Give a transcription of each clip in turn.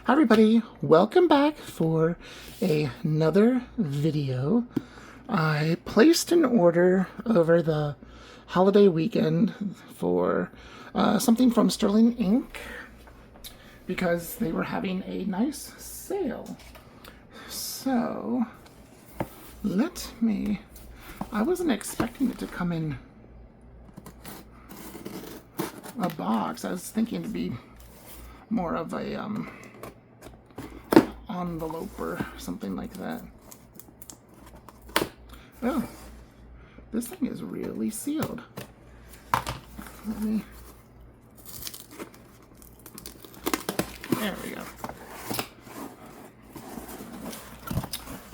Hi everybody, welcome back for another video. I placed an order over the holiday weekend for something from Sterling Ink because they were having a nice sale. So, I wasn't expecting it to come in a box. I was thinking it'd be more of a envelope or something like that. Oh, this thing is really sealed. There we go.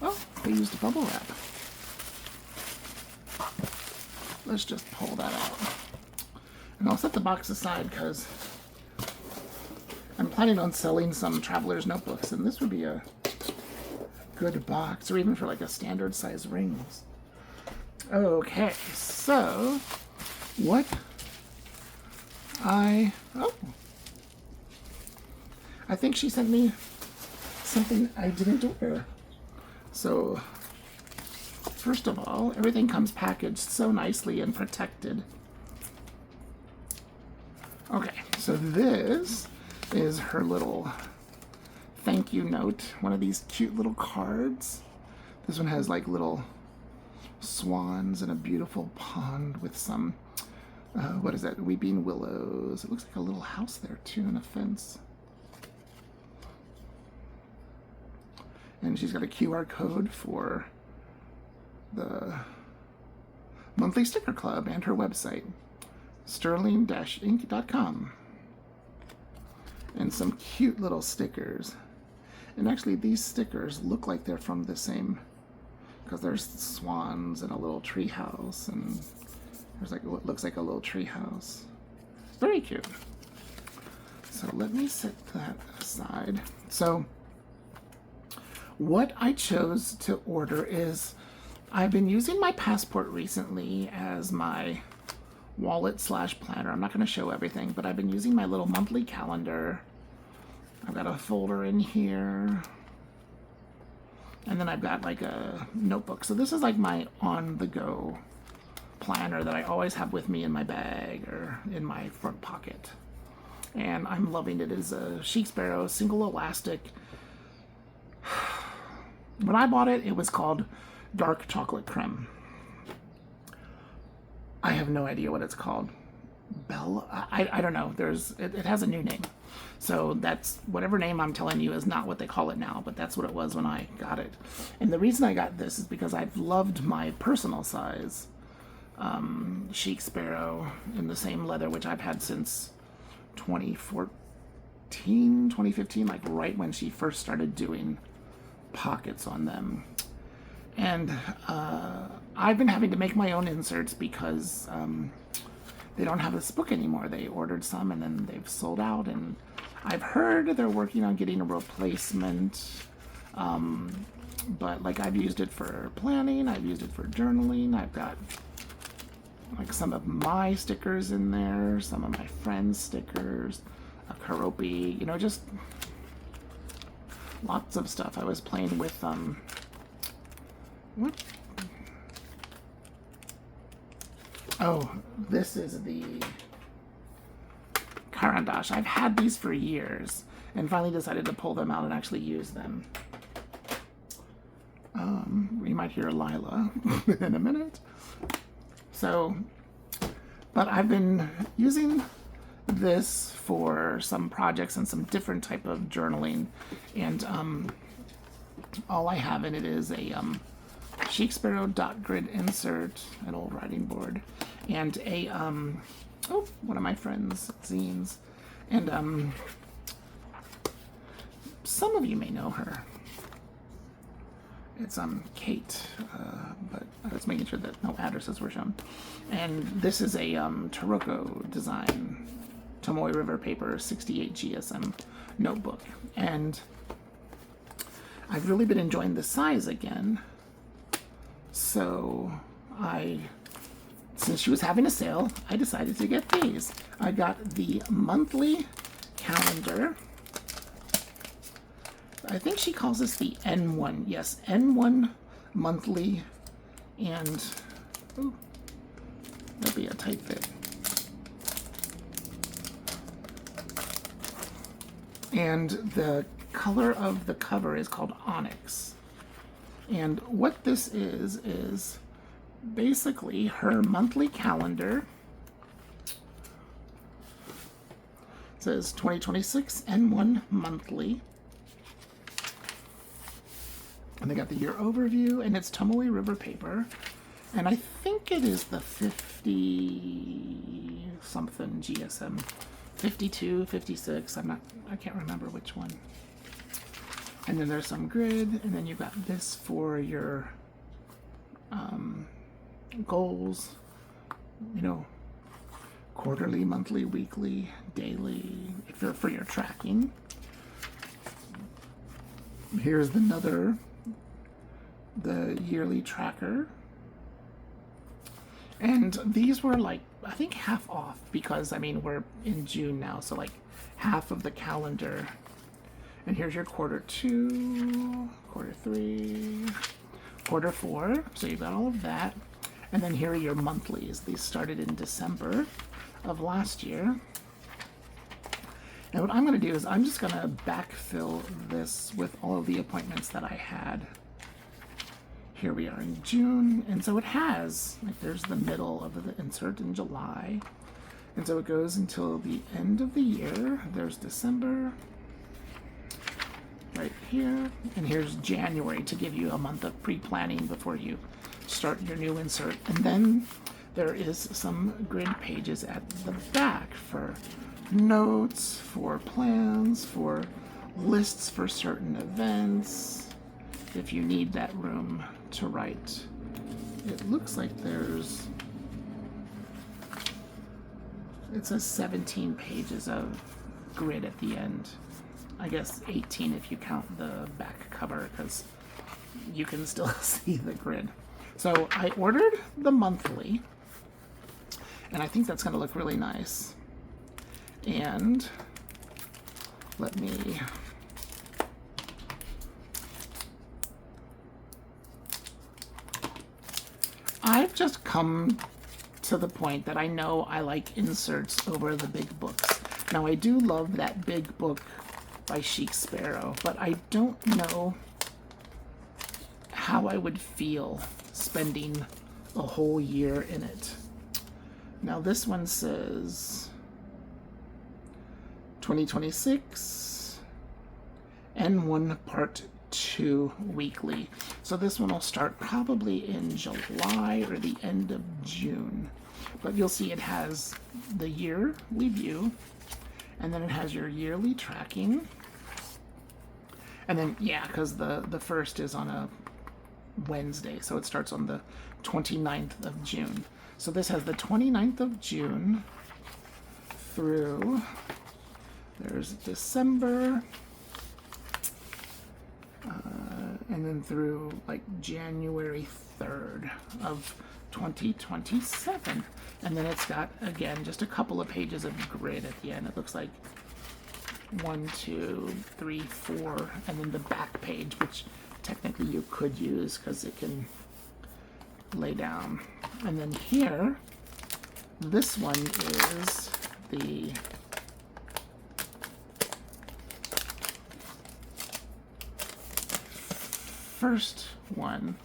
Oh, they used bubble wrap. Let's just pull that out. And I'll set the box aside because I'm planning on selling some traveler's notebooks, and this would be a good box, or even for like a standard size rings. Okay, so I think she sent me something I didn't order. So first of all, everything comes packaged so nicely and protected. Okay, so this is her little thank you note, one of these cute little cards. This one has like little swans and a beautiful pond with some what is that, weeping willows. It looks like a little house there too, and a fence. And she's got a QR code for the monthly sticker club and her website, sterling-ink.com. And some cute little stickers. And actually these stickers look like they're from the same, because there's swans and a little tree house, and there's like what looks like a little tree house. It's very cute. So let me set that aside. So what I chose to order is, I've been using my passport recently as my wallet / planner. I'm not going to show everything, but I've been using my little monthly calendar. I've got a folder in here, and then I've got like a notebook. So this is like my on-the-go planner that I always have with me in my bag or in my front pocket. And I'm loving it. It is a Chic Sparrow single elastic. When I bought it, it was called Dark Chocolate Creme. I have no idea what it's called. I don't know. It has a new name. So that's, whatever name I'm telling you is not what they call it now, but that's what it was when I got it. And the reason I got this is because I've loved my personal size Chic Sparrow in the same leather, which I've had since 2015, like right when she first started doing pockets on them. And I've been having to make my own inserts because they don't have this book anymore. They ordered some and then they've sold out, and I've heard they're working on getting a replacement. But like, I've used it for planning, I've used it for journaling. I've got like some of my stickers in there, some of my friends' stickers, a Karopi, you know, just lots of stuff. I was playing with what? Oh, this is the Carandash. I've had these for years and finally decided to pull them out and actually use them. We might hear Lila in a minute. So, but I've been using this for some projects and some different type of journaling, and all I have in it is a Chic Sparrow dot grid insert, an old writing board, and a one of my friends' zines, and some of you may know her. It's Kate, but I was making sure that no addresses were shown. And this is a Taroko design, Tomoe River paper 68 GSM notebook, and I've really been enjoying the size again. So since she was having a sale, I decided to get these. I got the monthly calendar I think she calls this the N1. Yes, N1 monthly. And, ooh, that'd be a tight fit. And the color of the cover is called Onyx. And what this is basically her monthly calendar. It says 2026 N1 monthly. And they got the year overview, and it's Tomoe River paper. And I think it is the 50 something GSM. 52, 56, I can't remember which one. And then there's some grid, and then you've got this for your goals, you know, quarterly, monthly, weekly, daily, if you're for your tracking. Here's the yearly tracker. And these were like, I think half off because, I mean, we're in June now, so like half of the calendar. And here's your quarter 2, quarter 3, quarter 4. So you've got all of that. And then here are your monthlies. These started in December of last year. And what I'm going to do is I'm just going to backfill this with all of the appointments that I had. Here we are in June, and so it has, like, there's the middle of the insert in July, and so it goes until the end of the year. There's December right here, and here's January to give you a month of pre-planning before you start your new insert. And then there is some grid pages at the back for notes, for plans, for lists for certain events, if you need that room to write. It looks like it says 17 pages of grid at the end. I guess 18 if you count the back cover, because you can still see the grid. So I ordered the monthly, and I think that's going to look really nice. And let me I've just come to the point that I know I like inserts over the big books. Now, I do love that big book by Chic Sparrow, but I don't know how I would feel spending a whole year in it. Now, this one says 2026 N1 Part 2 weekly. So this one will start probably in July or the end of June. But you'll see it has the year review, and then it has your yearly tracking. And then, yeah, because the first is on a Wednesday, so it starts on the 29th of June. So this has the 29th of June through, there's December, and then through like January 3rd of 2027. And then it's got, again, just a couple of pages of grid at the end. It looks like 1, 2, 3, 4, and then the back page, which technically you could use because it can lay down. And then here, this one is the first one.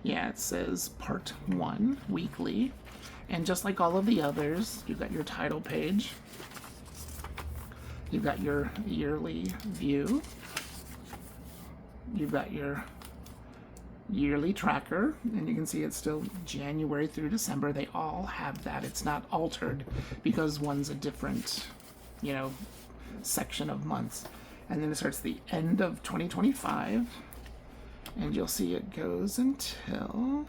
Yeah, it says Part 1 weekly, and just like all of the others, you've got your title page, you've got your yearly view, you've got your yearly tracker, and you can see it's still January through December. They all have that. It's not altered because one's a different, you know, section of months. And then it starts the end of 2025, and you'll see it goes until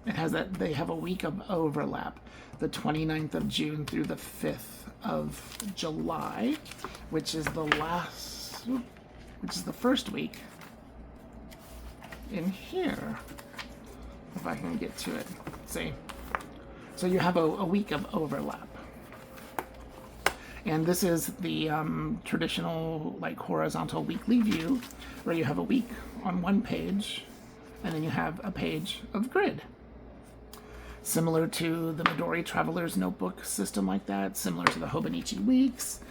it has that. They have a week of overlap, the 29th of June through the 5th of July, which is the first week in here, if I can get to it. See, so you have a week of overlap. And this is the traditional like horizontal weekly view where you have a week on one page and then you have a page of grid. Similar to the Midori Traveler's Notebook system like that, similar to the Hobonichi Weeks.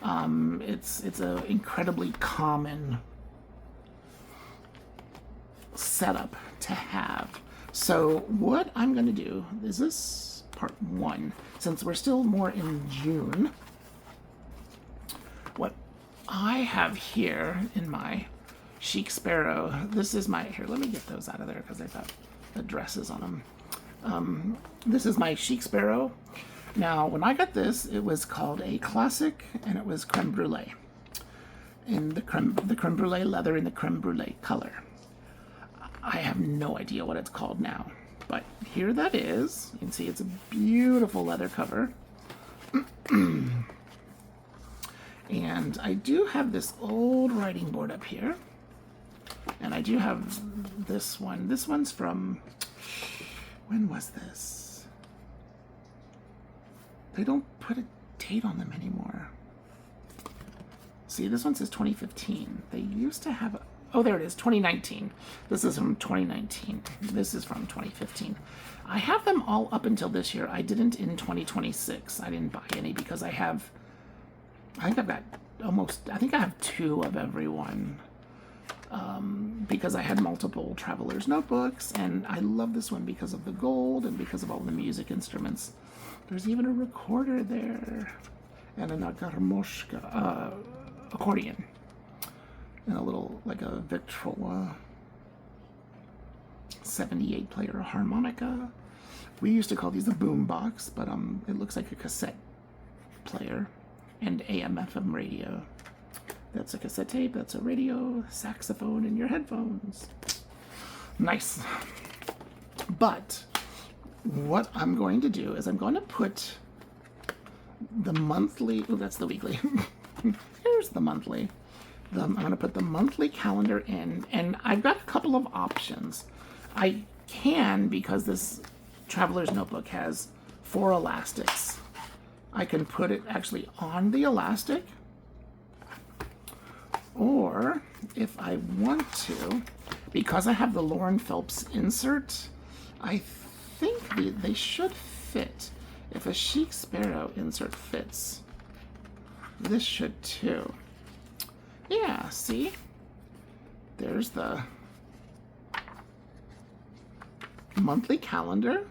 It's an incredibly common setup to have. So what I'm going to do is this part 1, since we're still more in June. What I have here in my Chic Sparrow, this is my, here, let me get those out of there because they've got addresses on them. This is my Chic Sparrow. Now, when I got this, it was called a classic, and it was creme brulee. In the creme brulee leather in the creme brulee color. I have no idea what it's called now, but here that is. You can see it's a beautiful leather cover. And I do have this old writing board up here. And I do have this one. This one's from, when was this? They don't put a date on them anymore. See, this one says 2015. They used to have, oh, there it is, 2019. This is from 2019. This is from 2015. I have them all up until this year. I didn't in 2026. I didn't buy any because I have, I think I've got almost, I think I have 2 of every one. Because I had multiple Traveler's Notebooks, and I love this one because of the gold and because of all the music instruments. There's even a recorder there, and an garmoshka, accordion, and a little, like a Victrola 78 player harmonica. We used to call these a boom box, but it looks like a cassette player, and AM/FM radio. That's a cassette tape, that's a radio, saxophone in your headphones. Nice. But what I'm going to do is I'm going to put the monthly, oh, that's the weekly. Here's the monthly. I'm going to put the monthly calendar in, and I've got a couple of options. I can, because this Traveler's Notebook has 4 elastics. I can put it actually on the elastic, or if I want to, because I have the Lauren Phelps insert, I think they should fit. If a Chic Sparrow insert fits, this should too. Yeah, see? There's the monthly calendar.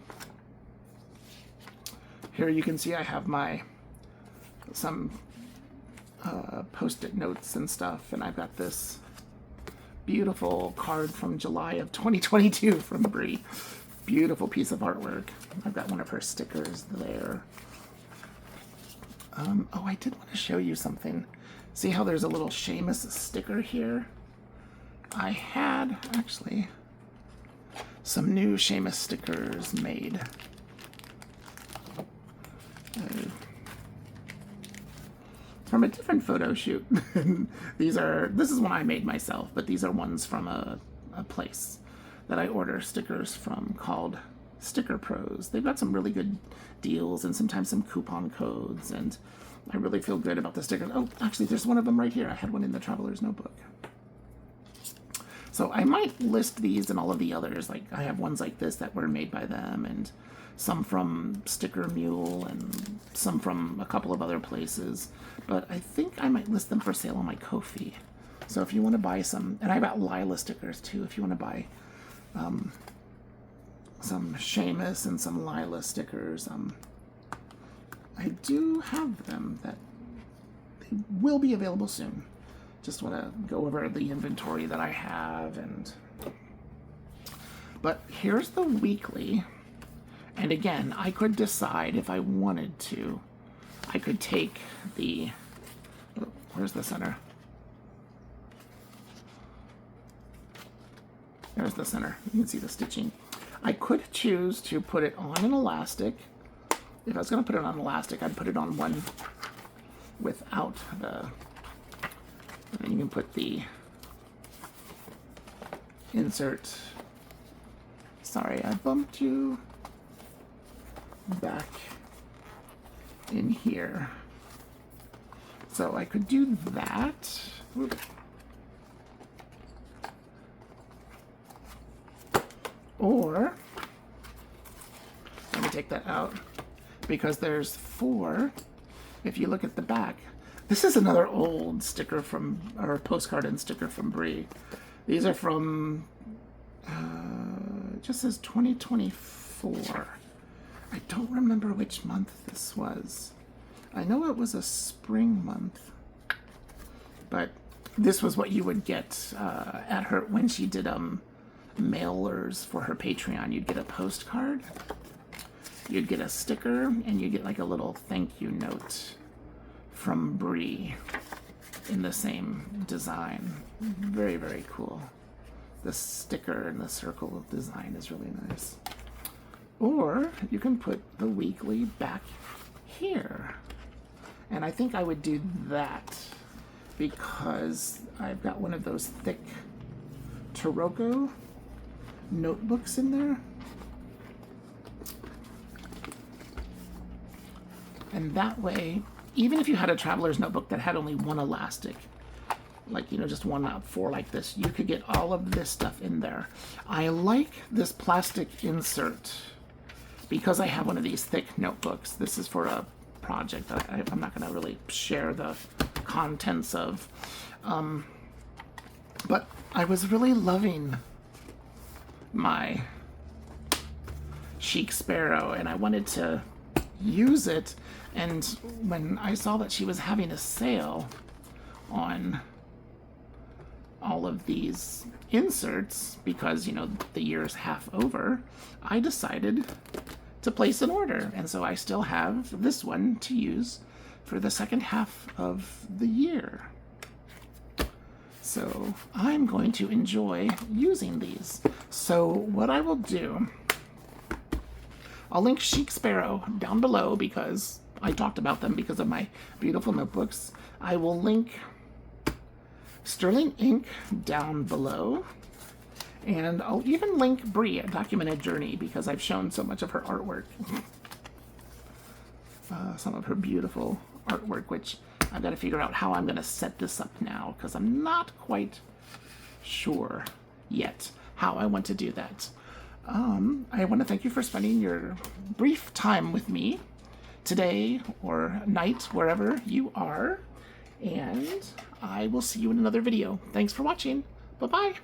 Here you can see I have my some post-it notes and stuff, and I've got this beautiful card from July of 2022 from Brie. Beautiful piece of artwork. I've got one of her stickers there. Oh, I did want to show you something. See how there's a little Seamus sticker here? I had, actually, some new Seamus stickers made. From a different photo shoot. This is one I made myself, but these are ones from a place that I order stickers from called Sticker Pros. They've got some really good deals and sometimes some coupon codes, and I really feel good about the stickers. Oh, actually, there's one of them right here. I had one in the Traveler's Notebook. So I might list these and all of the others. Like, I have ones like this that were made by them, and some from Sticker Mule, and some from a couple of other places. But I think I might list them for sale on my Ko-fi. So if you want to buy some, and I've got Lila stickers too, if you want to buy some Seamus and some Lila stickers, I do have them that they will be available soon. Just want to go over the inventory that I have, but here's the weekly. And again, I could decide if I wanted to. I could take the, where's the center? There's the center. You can see the stitching. I could choose to put it on an elastic. If I was going to put it on an elastic, I'd put it on one without the, and then you can put the insert. Sorry, I bumped you. Back in here. So I could do that. Whoop. Or, let me take that out, because there's 4. If you look at the back, this is another old sticker from, or postcard and sticker from Brie. These are from, it just says 2024. I don't remember which month this was. I know it was a spring month, but this was what you would get at her, when she did mailers for her Patreon. You'd get a postcard, you'd get a sticker, and you'd get like a little thank you note from Brie in the same design. Very, very cool. The sticker and the circle design is really nice. Or you can put the weekly back here. And I think I would do that because I've got one of those thick Taroko notebooks in there. And that way, even if you had a traveler's notebook that had only one elastic, like, you know, just one out 4 like this, you could get all of this stuff in there. I like this plastic insert because I have one of these thick notebooks. This is for a project that I'm not going to really share the contents of. But I was really loving my Chic Sparrow, and I wanted to use it. And when I saw that she was having a sale on all of these inserts, because, you know, the year's half over, I decided to place an order. And so I still have this one to use for the second half of the year. So I'm going to enjoy using these. So what I will do, I'll link Chic Sparrow down below because I talked about them because of my beautiful notebooks. I will link Sterling Ink down below. And I'll even link Brie, A Documented Journey, because I've shown so much of her artwork. Some of her beautiful artwork, which I've got to figure out how I'm going to set this up now, because I'm not quite sure yet how I want to do that. I want to thank you for spending your brief time with me today or night, wherever you are. And I will see you in another video. Thanks for watching. Bye-bye.